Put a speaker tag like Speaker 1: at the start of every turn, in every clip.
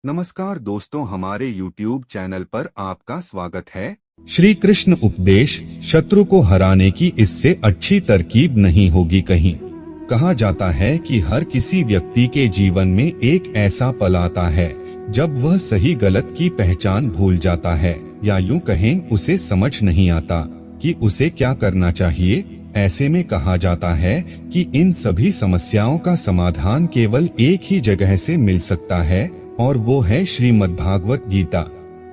Speaker 1: नमस्कार दोस्तों, हमारे YouTube चैनल पर आपका स्वागत है। श्री कृष्ण उपदेश, शत्रु को हराने की इससे अच्छी तरकीब नहीं होगी कहीं। कहा जाता है कि हर किसी व्यक्ति के जीवन में एक ऐसा पल आता है जब वह सही गलत की पहचान भूल जाता है, या यूं कहें उसे समझ नहीं आता कि उसे क्या करना चाहिए। ऐसे में कहा जाता है कि इन सभी समस्याओं का समाधान केवल एक ही जगह से मिल सकता है, और वो है श्रीमद्भागवत गीता।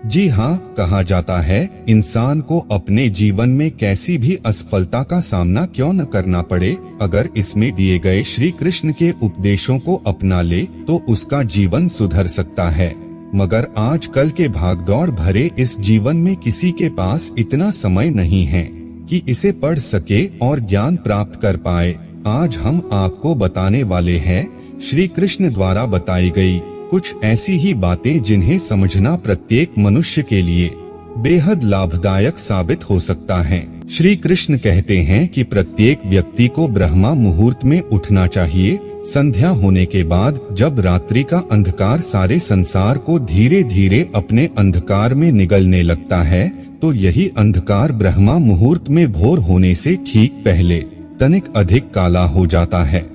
Speaker 1: जी हाँ, कहा जाता है इंसान को अपने जीवन में कैसी भी असफलता का सामना क्यों न करना पड़े, अगर इसमें दिए गए श्री कृष्ण के उपदेशों को अपना ले तो उसका जीवन सुधर सकता है। मगर आजकल के भागदौड़ भरे इस जीवन में किसी के पास इतना समय नहीं है कि इसे पढ़ सके और ज्ञान प्राप्त कर पाए। आज हम आपको बताने वाले हैं श्री कृष्ण द्वारा बताई गई कुछ ऐसी ही बातें जिन्हें समझना प्रत्येक मनुष्य के लिए बेहद लाभदायक साबित हो सकता है। श्री कृष्ण कहते हैं कि प्रत्येक व्यक्ति को ब्रह्मा मुहूर्त में उठना चाहिए। संध्या होने के बाद जब रात्रि का अंधकार सारे संसार को धीरे धीरे अपने अंधकार में निगलने लगता है, तो यही अंधकार ब्रह्मा मुहूर्त में भोर होने से ठीक पहले तनिक अधिक काला हो जाता है।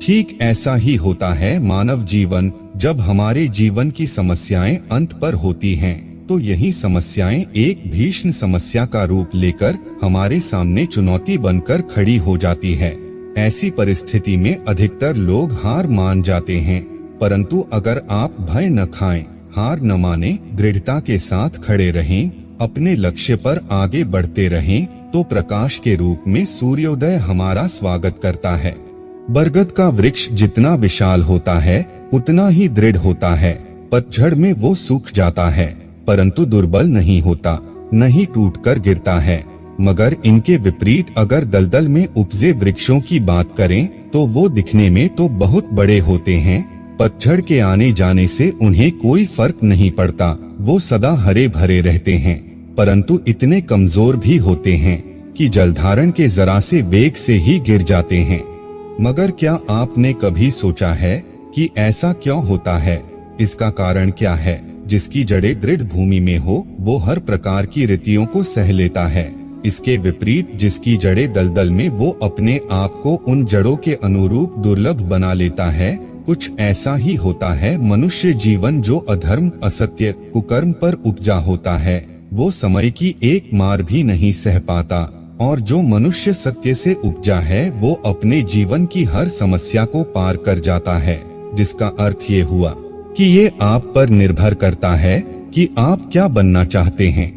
Speaker 1: ठीक ऐसा ही होता है मानव जीवन। जब हमारे जीवन की समस्याएं अंत पर होती हैं, तो यही समस्याएं एक भीषण समस्या का रूप लेकर हमारे सामने चुनौती बनकर खड़ी हो जाती है। ऐसी परिस्थिति में अधिकतर लोग हार मान जाते हैं, परंतु अगर आप भय न खाएं, हार न माने, दृढ़ता के साथ खड़े रहें, अपने लक्ष्य पर आगे बढ़ते रहें, तो प्रकाश के रूप में सूर्योदय हमारा स्वागत करता है। बरगद का वृक्ष जितना विशाल होता है उतना ही दृढ़ होता है। पतझड़ में वो सूख जाता है, परंतु दुर्बल नहीं होता, नहीं टूटकर गिरता है। मगर इनके विपरीत अगर दलदल में उपजे वृक्षों की बात करें तो वो दिखने में तो बहुत बड़े होते हैं, पतझड़ के आने जाने से उन्हें कोई फर्क नहीं पड़ता, वो सदा हरे भरे रहते हैं, परंतु इतने कमजोर भी होते हैं कि जलधारण के जरा से वेग से ही गिर जाते हैं। मगर क्या आपने कभी सोचा है कि ऐसा क्यों होता है? इसका कारण क्या है? जिसकी जड़ें दृढ़ भूमि में हो वो हर प्रकार की रीतियों को सह लेता है। इसके विपरीत जिसकी जड़ें दलदल में, वो अपने आप को उन जड़ों के अनुरूप दुर्लभ बना लेता है। कुछ ऐसा ही होता है मनुष्य जीवन। जो अधर्म, असत्य, कुकर्म पर उपजा होता है वो समय की एक मार भी नहीं सह पाता, और जो मनुष्य सत्य से उपजा है वो अपने जीवन की हर समस्या को पार कर जाता है। जिसका अर्थ ये हुआ कि ये आप पर निर्भर करता है कि आप क्या बनना चाहते हैं।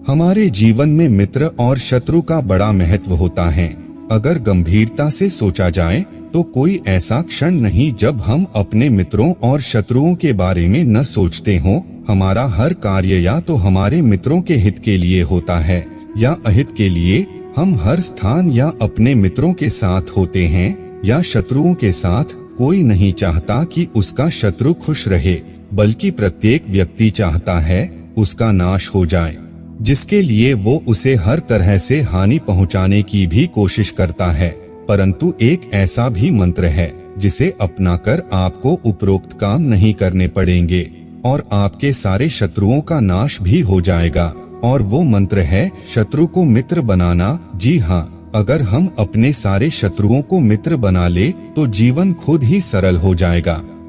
Speaker 1: हमारे जीवन में मित्र और शत्रु का बड़ा महत्व होता है। अगर गंभीरता से सोचा जाए तो कोई ऐसा क्षण नहीं जब हम अपने मित्रों और शत्रुओं के बारे में न सोचते हों। हमारा हर कार्य या तो हमारे मित्रों के हित के लिए होता है या अहित के लिए। हम हर स्थान या अपने मित्रों के साथ होते हैं या शत्रुओं के साथ। कोई नहीं चाहता कि उसका शत्रु खुश रहे, बल्कि प्रत्येक व्यक्ति चाहता है उसका नाश हो जाए, जिसके लिए वो उसे हर तरह से हानि पहुंचाने की भी कोशिश करता है। परंतु एक ऐसा भी मंत्र है जिसे अपनाकर आपको उपरोक्त काम नहीं करने पड़ेंगे और आपके सारे शत्रुओं का नाश भी हो जाएगा, और वो मंत्र है शत्रु को मित्र बनाना। जी हाँ, अगर हम अपने सारे शत्रुओं को मित्र बना ले तो जीवन खुद ही सरल हो जाएगा।